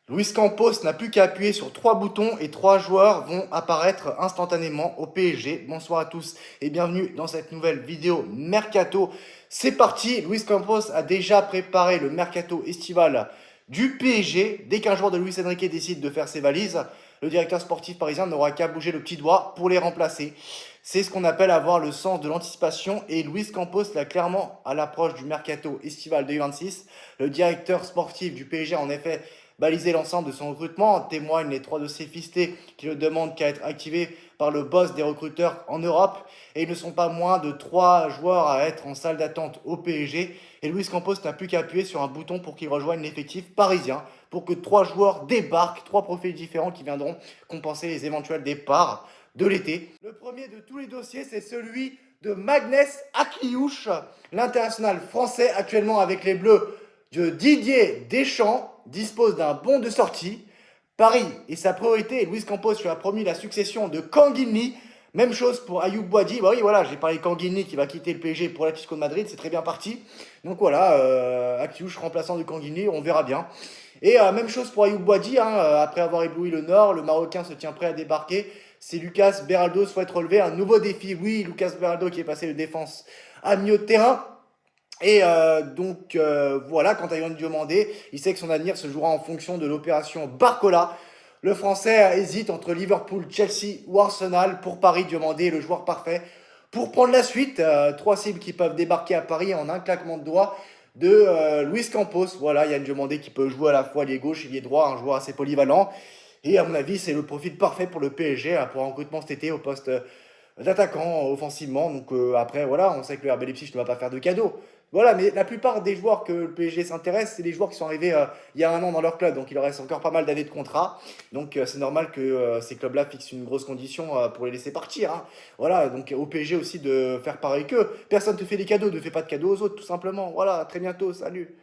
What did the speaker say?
Luis Campos n'a plus qu'à appuyer sur trois boutons et trois joueurs vont apparaître instantanément au PSG. Bonsoir à tous et bienvenue dans cette nouvelle vidéo Mercato. C'est parti, Luis Campos a déjà préparé le Mercato estival du PSG. Dès qu'un joueur de Luis Enrique décide de faire ses valises, le directeur sportif parisien n'aura qu'à bouger le petit doigt pour les remplacer. C'est ce qu'on appelle avoir le sens de l'anticipation et Luis Campos l'a clairement à l'approche du Mercato estival 2026. Le directeur sportif du PSG a en effet balisé l'ensemble de son recrutement. En témoignent les trois dossiers fistés qui ne demandent qu'à être activés par le boss des recruteurs en Europe. Et ils ne sont pas moins de trois joueurs à être en salle d'attente au PSG. Et Luis Campos n'a plus qu'à appuyer sur un bouton pour qu'il rejoigne l'effectif parisien. Pour que trois joueurs débarquent, trois profils différents qui viendront compenser les éventuels départs de l'été. Le premier de tous les dossiers, c'est celui de Magnès Akliouche, l'international français actuellement avec les Bleus de Didier Deschamps, dispose d'un bon de sortie. Paris est sa priorité et Luis Campos lui a promis la succession de Kanguini. Même chose pour Ayoub Boadi. Bah oui, voilà, j'ai parlé de Kanguini qui va quitter le PSG pour l'Atlético de Madrid, c'est très bien parti. Donc voilà, Akliouche remplaçant de Kanguini, on verra bien. Et même chose pour Ayoub Boadi, hein, après avoir ébloui le Nord, le Marocain se tient prêt à débarquer. C'est Lucas Beraldo souhaite relever un nouveau défi. Oui, Lucas Beraldo qui est passé de défense à milieu de terrain. Et voilà, quant à Yoann Diomandé, il sait que son avenir se jouera en fonction de l'opération Barcola. Le Français hésite entre Liverpool, Chelsea ou Arsenal. Pour Paris, Diomandé est le joueur parfait pour prendre la suite. Trois cibles qui peuvent débarquer à Paris en un claquement de doigts de Luis Campos. Voilà, Yann Diomandé qui peut jouer à la fois lié gauche et lié droit, un joueur assez polyvalent. Et à mon avis, c'est le profil parfait pour le PSG, hein, pour un recrutement cet été au poste d'attaquant offensivement. Donc après, voilà, on sait que le RB Leipzig ne va pas faire de cadeaux. Voilà, mais la plupart des joueurs que le PSG s'intéresse, c'est des joueurs qui sont arrivés il y a un an dans leur club. Donc il leur reste encore pas mal d'années de contrat. Donc c'est normal que ces clubs-là fixent une grosse condition pour les laisser partir, hein. Voilà, donc au PSG aussi de faire pareil qu'eux. Personne ne te fait des cadeaux, ne fais pas de cadeaux aux autres, tout simplement. Voilà, à très bientôt, salut.